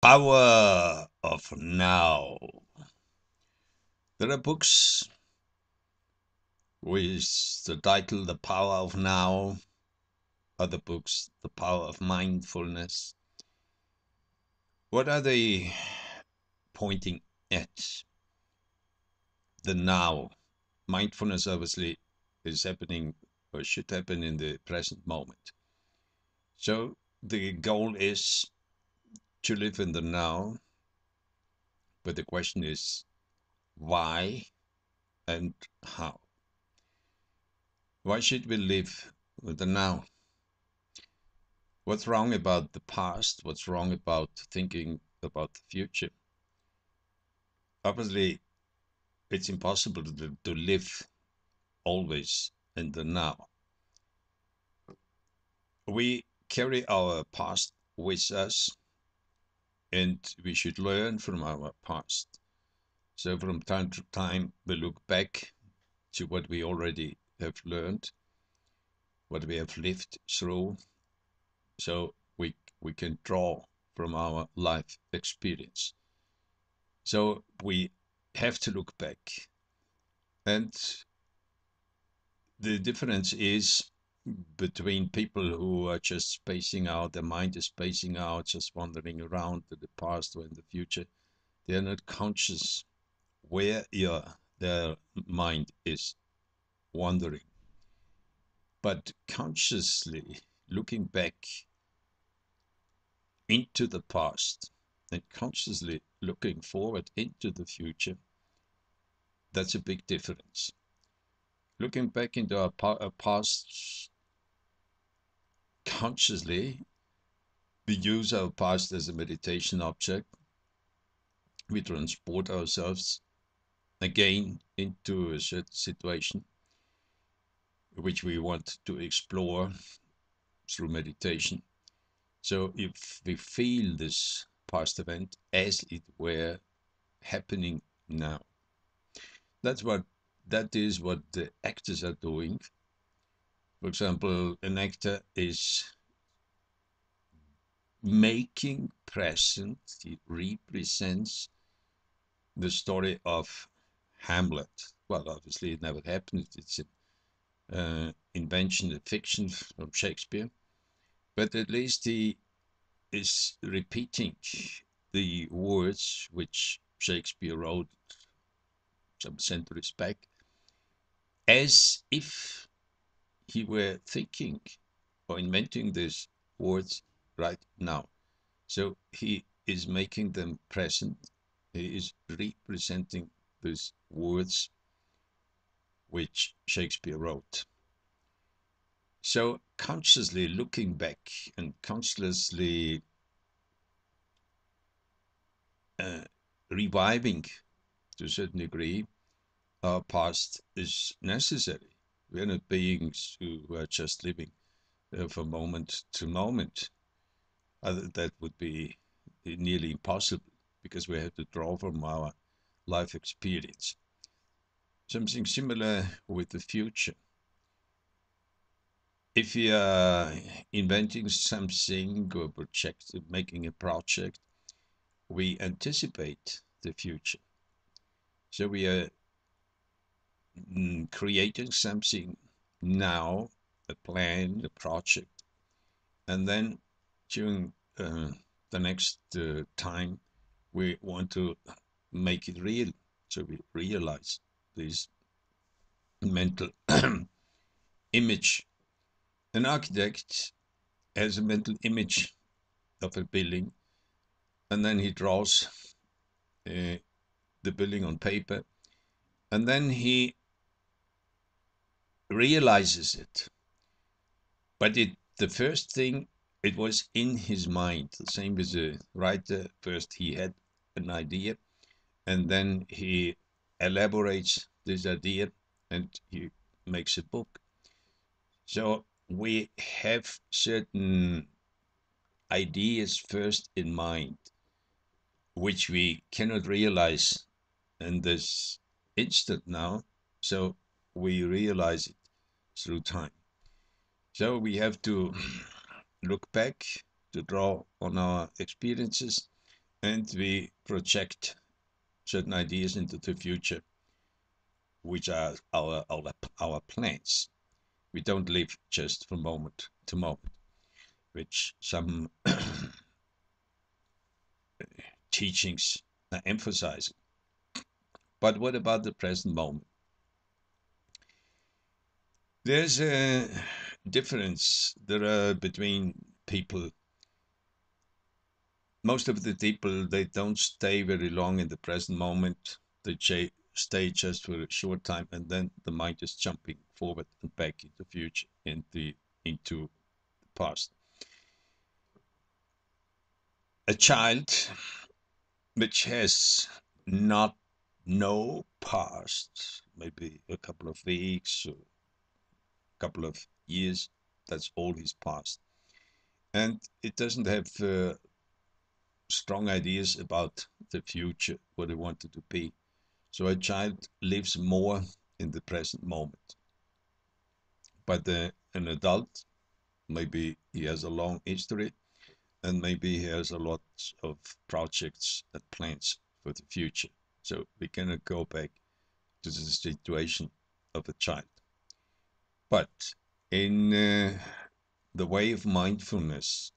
Power of Now. There are books with the title The Power of Now, other books, The Power of Mindfulness. What are they pointing at? The now. Mindfulness obviously is happening or should happen in the present moment. So the goal is to live in the now, but the question is why and how? Why should we live with the now? What's wrong about the past? What's wrong about thinking about the future? Obviously, it's impossible to live always in the now. We carry our past with us, and we should learn from our past. So, from time to time, we look back to what we already have learned, what we have lived through, so we can draw from our life experience. So, we have to look back. And the difference is between people who are just spacing out, their mind is spacing out, just wandering around in the past or in the future. They are not conscious where their mind is wandering. But consciously looking back into the past and consciously looking forward into the future, that's a big difference. Looking back into our past consciously, we use our past as a meditation object. We transport ourselves again into a certain situation which we want to explore through meditation. So if we feel this past event as it were happening now, that is what the actors are doing. For example, an actor is making present, he represents the story of Hamlet. Well, obviously, it never happened. It's an invention, a fiction from Shakespeare. But at least he is repeating the words which Shakespeare wrote some centuries back, as if he were thinking or inventing these words right now. So he is making them present. He is representing these words which Shakespeare wrote. So consciously looking back and consciously reviving to a certain degree our past is necessary. We are not beings who are just living from moment to moment. That would be nearly impossible because we have to draw from our life experience. Something similar with the future. If you are inventing something or project, making a project, we anticipate the future. So we are creating something now, a plan, a project, and then during the next time, we want to make it real. So we realize this mental image. An architect has a mental image of a building, and then he draws the building on paper, and then he realizes it. But the first thing, it was in his mind. The same as a writer. First, he had an idea, and then he elaborates this idea, and he makes a book. So we have certain ideas first in mind, which we cannot realize in this instant now. So we realize it through time. So we have to look back to draw on our experiences and we project certain ideas into the future, which are our plans. We don't live just from moment to moment, which some teachings emphasize. But what about the present moment? There's a difference between people. Most of the people, they don't stay very long in the present moment. They stay just for a short time, and then the mind is jumping forward and back into the future, into the past. A child which has not no past, maybe a couple of weeks or a couple of years, that's all his past. And it doesn't have strong ideas about the future, what he wanted to be. So a child lives more in the present moment. But an adult, maybe he has a long history and maybe he has a lot of projects and plans for the future. So we cannot go back to the situation of a child. But in the way of mindfulness,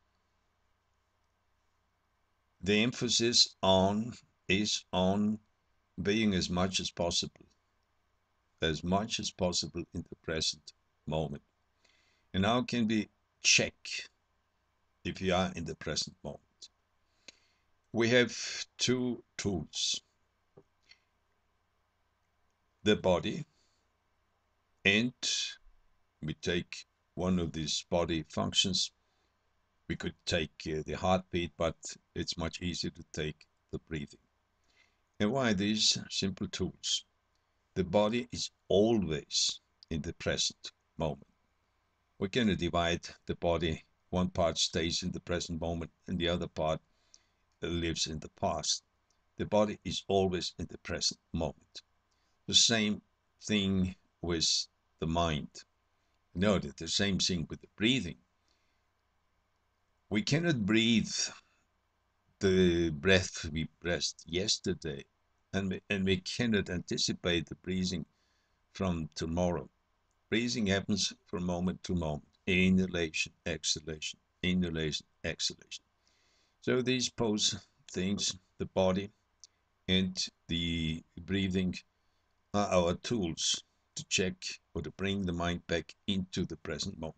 the emphasis on is on being as much as possible in the present moment. And how can we check if we are in the present moment? We have two tools, the body, and we take one of these body functions. We could take the heartbeat, but it's much easier to take the breathing. And why these simple tools? The body is always in the present moment. We're going to divide the body. One part stays in the present moment and the other part lives in the past. The body is always in the present moment. The same thing with the mind. No, the same thing with the breathing. We cannot breathe the breath we breathed yesterday, and we cannot anticipate the breathing from tomorrow. Breathing happens from moment to moment. Inhalation, exhalation, inhalation, exhalation. So these pose things, the body and the breathing, are our tools to check or to bring the mind back into the present moment.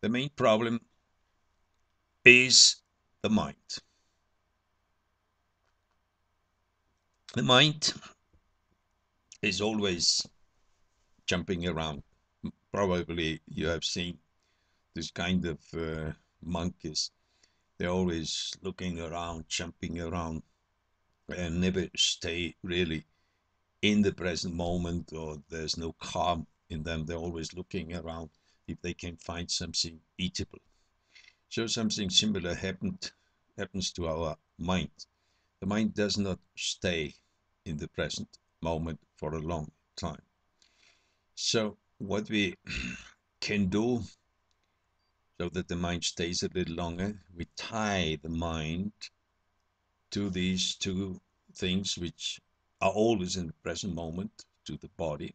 The main problem is the mind. The mind is always jumping around. Probably you have seen this kind of monkeys. They're always looking around, jumping around, and never stay really in the present moment, or there's no calm in them. They're always looking around if they can find something eatable. So something similar happens to our mind. The mind does not stay in the present moment for a long time. So what we can do so that the mind stays a little longer, we tie the mind to these two things which are always in the present moment, to the body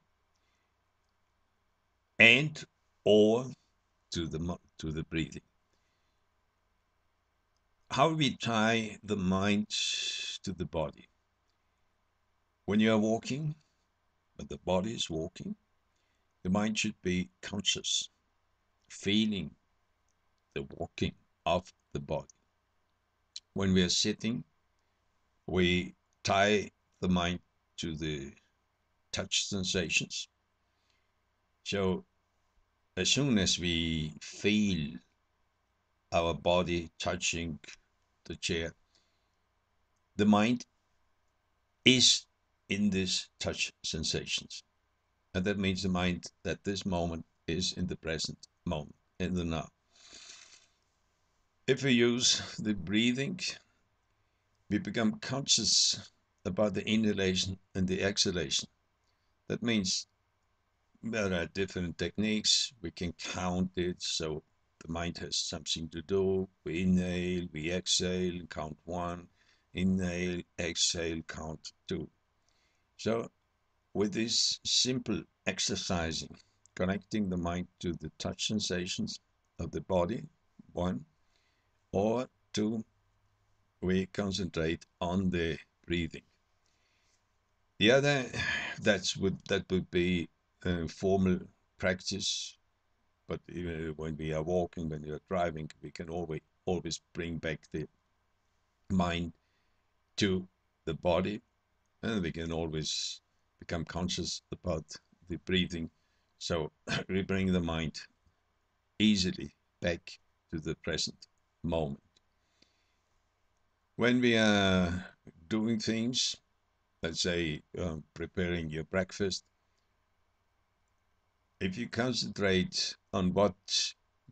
and or to the breathing. How we tie the mind to the body? When you are walking, when the body is walking, the mind should be conscious, feeling the walking of the body. When we are sitting, we tie the mind to the touch sensations. So as soon as we feel our body touching the chair, the mind is in these touch sensations. And that means the mind at this moment is in the present moment, in the now. If we use the breathing, we become conscious about the inhalation and the exhalation. That means there are different techniques. We can count it, so the mind has something to do. We inhale, we exhale, count 1, Inhale, exhale, count 2. So with this simple exercising, connecting the mind to the touch sensations of the body, 1, or 2, we concentrate on the breathing. The other, that would be formal practice, but when we are walking, when we are driving, we can always bring back the mind to the body, and we can always become conscious about the breathing. So we bring the mind easily back to the present moment. When we are doing things, let's say preparing your breakfast, if you concentrate on what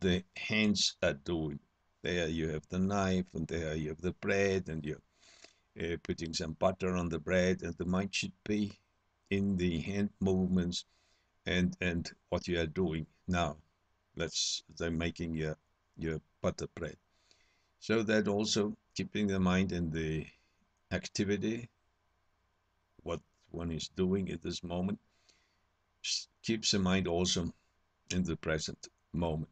the hands are doing, there you have the knife, and there you have the bread, and you're putting some butter on the bread, and the mind should be in the hand movements and what you are doing now. They're making your butter bread. So that also keeping the mind in the activity, what one is doing at this moment, keeps the mind also in the present moment.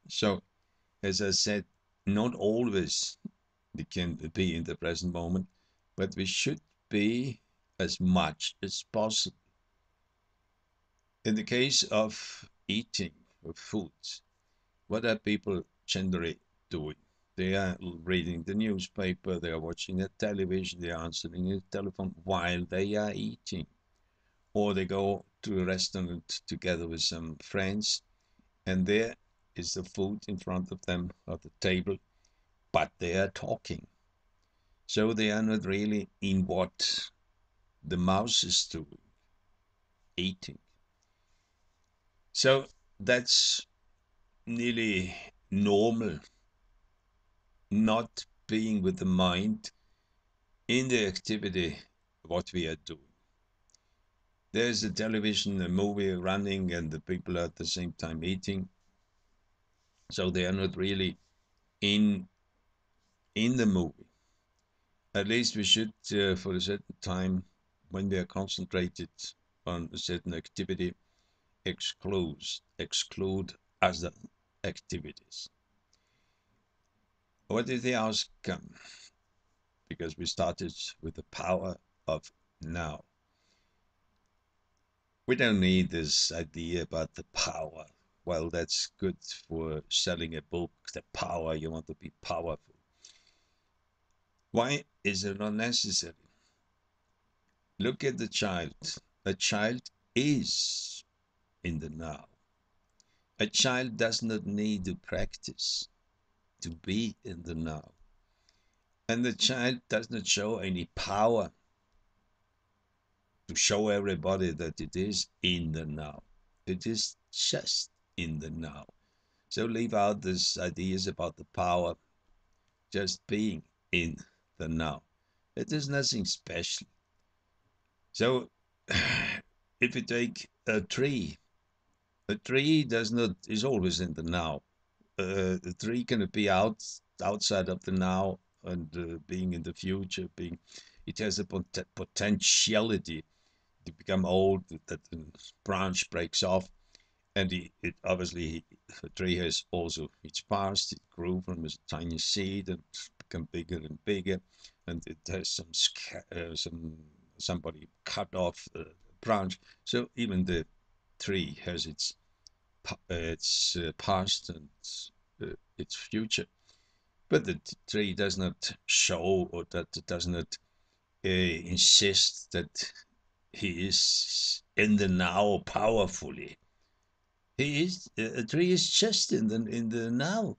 So, as I said, not always we can be in the present moment, but we should be as much as possible. In the case of eating of foods, what are people generally doing? They are reading the newspaper, they are watching the television, they are answering the telephone while they are eating. Or they go to a restaurant together with some friends, and there is the food in front of them at the table, but they are talking. So they are not really in what the mouse is doing, eating. So that's nearly normal, not being with the mind in the activity, what we are doing. There's a television, a movie running, and the people are at the same time eating. So they are not really in the movie. At least we should, for a certain time, when we are concentrated on a certain activity, exclude other activities. What is the outcome? Because we started with the power of now. We don't need this idea about the power. Well, that's good for selling a book, the power, you want to be powerful. Why is it unnecessary? Look at the child. A child is in the now. A child does not need to practice to be in the now. And the child does not show any power to show everybody that it is in the now. It is just in the now. So leave out these ideas about the power, just being in the now. It is nothing special. So if you take a tree is always in the now. The tree can be outside of the now and being in the future. It has a potentiality to become old. That the branch breaks off, and it obviously the tree has also its past. It grew from a tiny seed and become bigger and bigger, and it has somebody cut off the branch. So even the tree has its past and its future. But the tree does not show, or that does not insist that he is in the now powerfully. He is a tree is just in the now.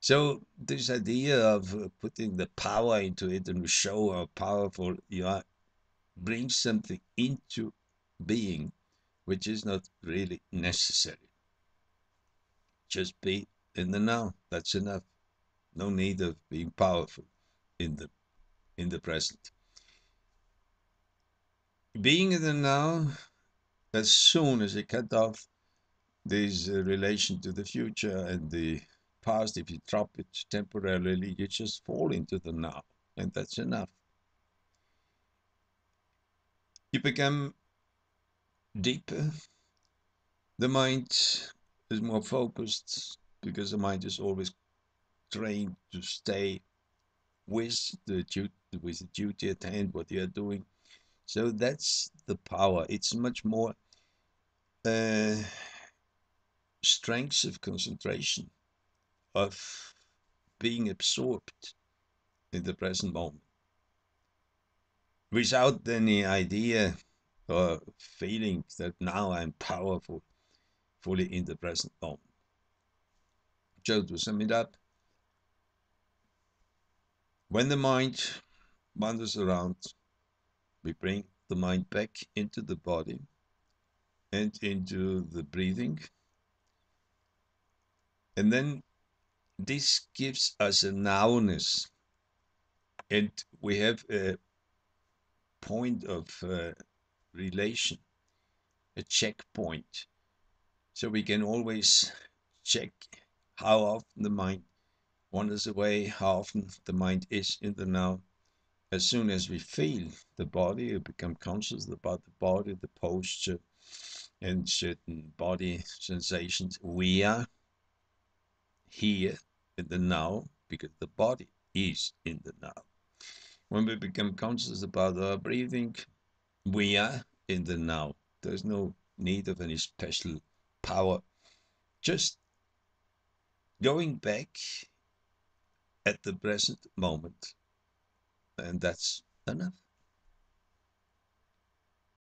So this idea of putting the power into it and show how powerful you are brings something into being which is not really necessary. Just be in the now. That's enough. No need of being powerful in the present. Being in the now, as soon as you cut off this relation to the future and the past, if you drop it temporarily, you just fall into the now. and that's enough. You become deeper. The mind is more focused because the mind is always trained to stay with the duty at hand, what you are doing. So that's the power. It's much more uh, strength of concentration, of being absorbed in the present moment, without any idea or feeling that now I'm powerful, fully in the present moment. So to sum it up, when the mind wanders around, we bring the mind back into the body and into the breathing. And then this gives us a nowness, and we have a point of relation, a checkpoint. So we can always check how often the mind wanders away, how often the mind is in the now. As soon as we feel the body, we become conscious about the body, the posture, and certain body sensations. We are here in the now because the body is in the now. When we become conscious about our breathing, we are in the now. There's no need of any special power. Just going back at the present moment, and that's enough.